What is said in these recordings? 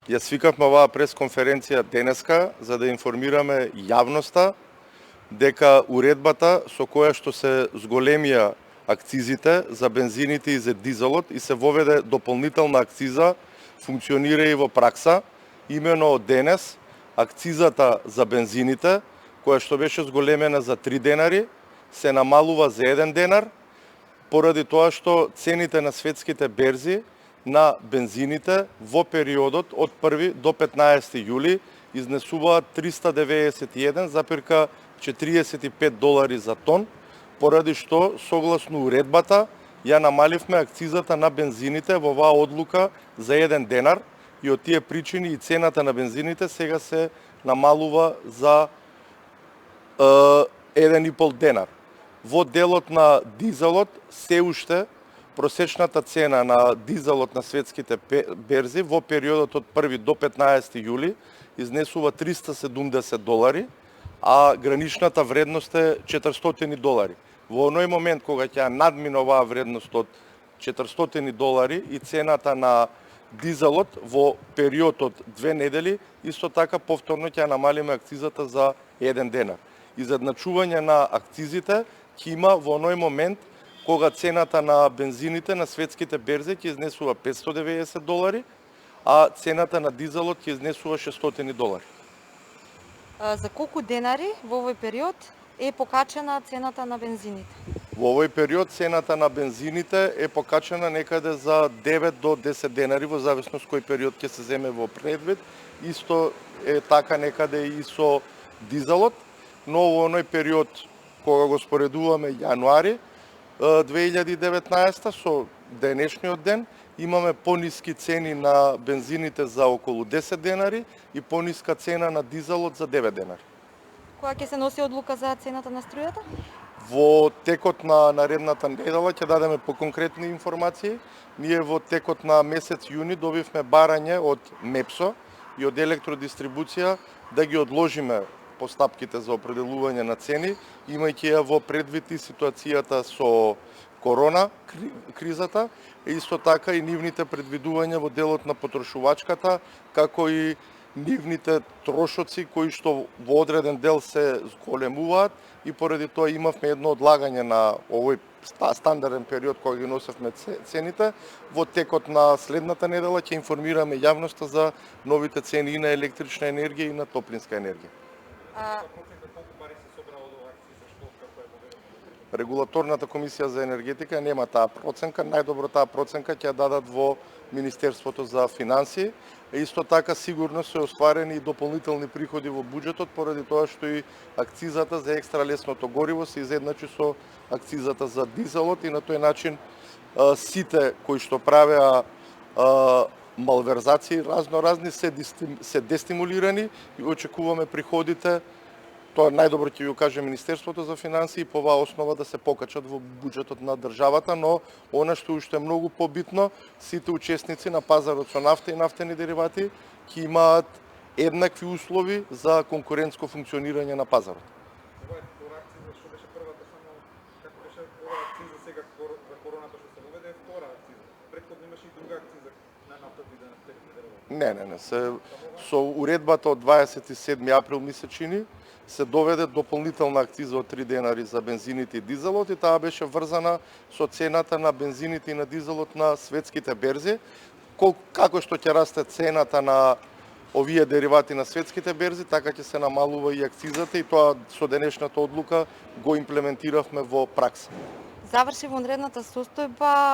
Ја свикавме оваа пресконференција денеска за да информираме јавноста дека уредбата со која што се зголемија акцизите за бензините и за дизелот и се воведе дополнителна акциза функционира и во пракса. Имено од денес акцизата за бензините, која што беше зголемена за 3 денари, се намалува за 1 денар, поради тоа што цените на светските берзи на бензините во периодот од 1 до 15 јули изнесуваат 391,45 долари за тон, поради што согласно уредбата ја намаливме акцизата на бензините во оваа одлука за 1 денар и од тие причини и цената на бензините сега се намалува за 1,5 денар. Во делот на дизелот се уште просечната цена на дизелот на светските берзи во периодот од 1 до 15 јули изнесува 370 долари, а граничната вредност е 400 долари. Во оној момент кога ќе надмине оваа вредност од 400 долари и цената на дизелот во период од 2 недели, исто така повторно ќе намалиме акцизата за 1 денар. Изедначување на акцизите ќе има во оној момент кога цената на бензините на светските берзи ќе изнесува 590 долари, а цената на дизелот ќе изнесува 600 долари. За колку денари во овој период е покачена цената на бензините? Во овој период цената на бензините е покачена некаде за 9 до 10 денари во зависност кој период ќе се земе во предвид. Исто е така некаде и со дизелот, но во оној период кога го споредуваме јануари 2019 со денешниот ден, имаме пониски цени на бензините за околу 10 денари и пониска цена на дизелот за 9 денари. Кога ќе се носи одлука за цената на струјата? Во текот на наредната недела ќе дадеме поконкретни информации. Ние во текот на месец јуни добивме барање од МЕПСО и од електродистрибуција да ги одложиме постапките за определување на цени, имајќи ја во предвид и ситуацијата со корона кризата, и исто така и нивните предвидувања во делот на потрошувачката, како и нивните трошоци кои што во одреден дел се зголемуваат и поради тоа имавме едно одлагање на овој стандарден период кога ги носевме цените. Во текот на следната недела ќе информираме јавноста за новите цени и на електрична енергија и на топлинска енергија. Регулаторната комисија за енергетика нема таа проценка, најдобро таа проценка ќе ја дадат во Министерството за финансии. Исто така сигурно се остварени и дополнителни приходи во буџетот поради тоа што и акцизата за екстра лесното гориво се изедначи со акцизата за дизелот и на тој начин сите кои што правеа малверзации разноразни се дестимулирани и очекуваме приходите, тоа најдобро ќе ви каже Министерството за финансии, по оваа основа да се покачат во буџетот на државата, но она што уште е многу побитно, сите учесници на пазарот со нафта и нафтени деривати ќе имаат еднакви услови за конкурентско функционирање на пазарот. Ова е втора акциза, што беше првата само како беше ова акциза сега за короната што се воведе е втора акциза. Претходно имаше и друга акциза на нафтата и на нафтените деривати. Не, со уредбата од 27 април ми се чини се доведе дополнителна акциза од 3 денари за бензините и дизелот и таа беше врзана со цената на бензините и на дизелот на светските берзи. Како што ќе расте цената на овие деривати на светските берзи, така ќе се намалува и акцизата и тоа со денешната одлука го имплементиравме во пракса. Заврши вонредната состојба,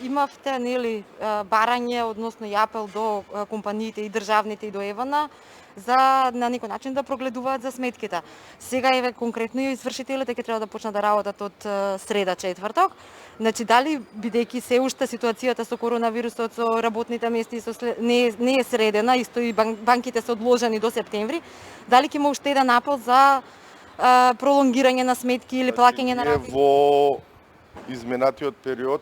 имавте нели барање, односно и апел до компаниите и државните и до ЕВН за на некој начин да прогледуваат за сметките. Сега еве конкретно и извршителите ќе треба да почнат да работат од среда четврток. Значи дали бидејќи се уште ситуацијата со коронавирусот, со работните места не е средена, исто и банките се одложени до септември, дали ќе има уште еден апел за пролонгирање на сметки или плаќање на рати? Во изминатиот период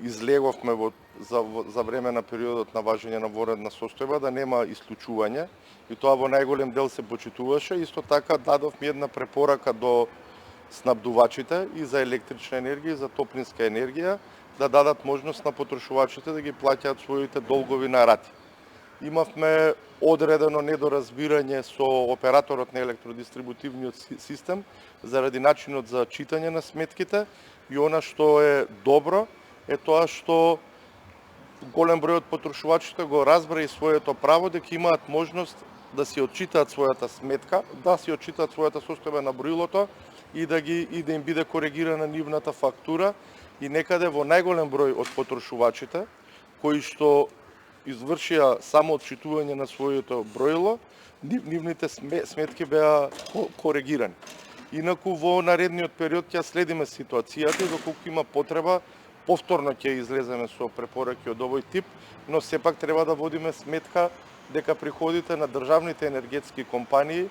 излеговме за време на периодот на важење на вонредна состојба да нема исклучување и тоа во најголем дел се почитуваше. Исто така дадовме една препорака до снабдувачите и за електрична енергија и за топлинска енергија да дадат можност на потрошувачите да ги плаќаат своите долгови на рати. имавме одредено недоразбирање со операторот на електродистрибутивниот систем заради начинот за читање на сметките и она што е добро е тоа што голем број од потрошувачите го разбра и своето право дека имаат можност да си отчитаат својата сметка, да си отчитаат својата состојба на броилото и да им биде коригирана нивната фактура и некаде во најголем број од потрошувачите кои што извршија само отчитување на своето броило, нивните сметки беа коригирани. Инаку во наредниот период ќе следиме ситуацијата и доколку има потреба повторно ќе излеземе со препораки од овој тип, но сепак треба да водиме сметка дека приходите на државните енергетски компании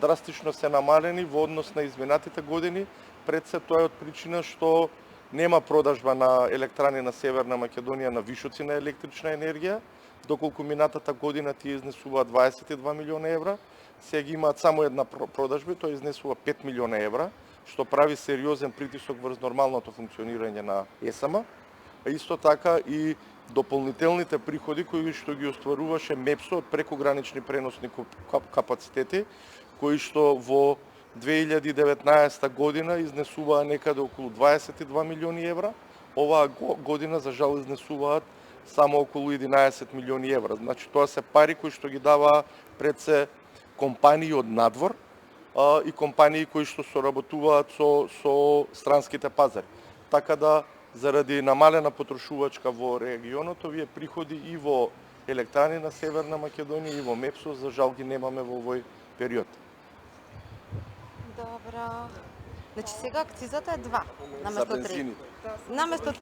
драстично се намалени во однос на изминатите години, пред се тоа е од причина што нема продажба на електрани на Северна Македонија на вишоци на електрична енергија, доколку минатата година тие изнесуваат 22 милиона евра, сега имаат само една продажба, тоа изнесува 5 милиона евра, што прави сериозен притисок врз нормалното функционирање на ЕСМ, а исто така и дополнителните приходи кои што ги остваруваше МЕПСО од прекогранични преносни капацитети, кои што во 2019 година изнесуваа некаде околу 22 милиони евра, оваа година за жал изнесуваат само околу 11 милиони евра. Значи тоа се пари кои што ги даваа пред се компании од надвор и компании кои што соработуваат со странските пазари. Така да заради намалена потрошувачка во регионот, овие приходи и во електрани на Северна Македонија и во МЕПСО за жал ги немаме во овој период. Добро. Значи сега акцизата е 2 наместо 3. бензините. Наместо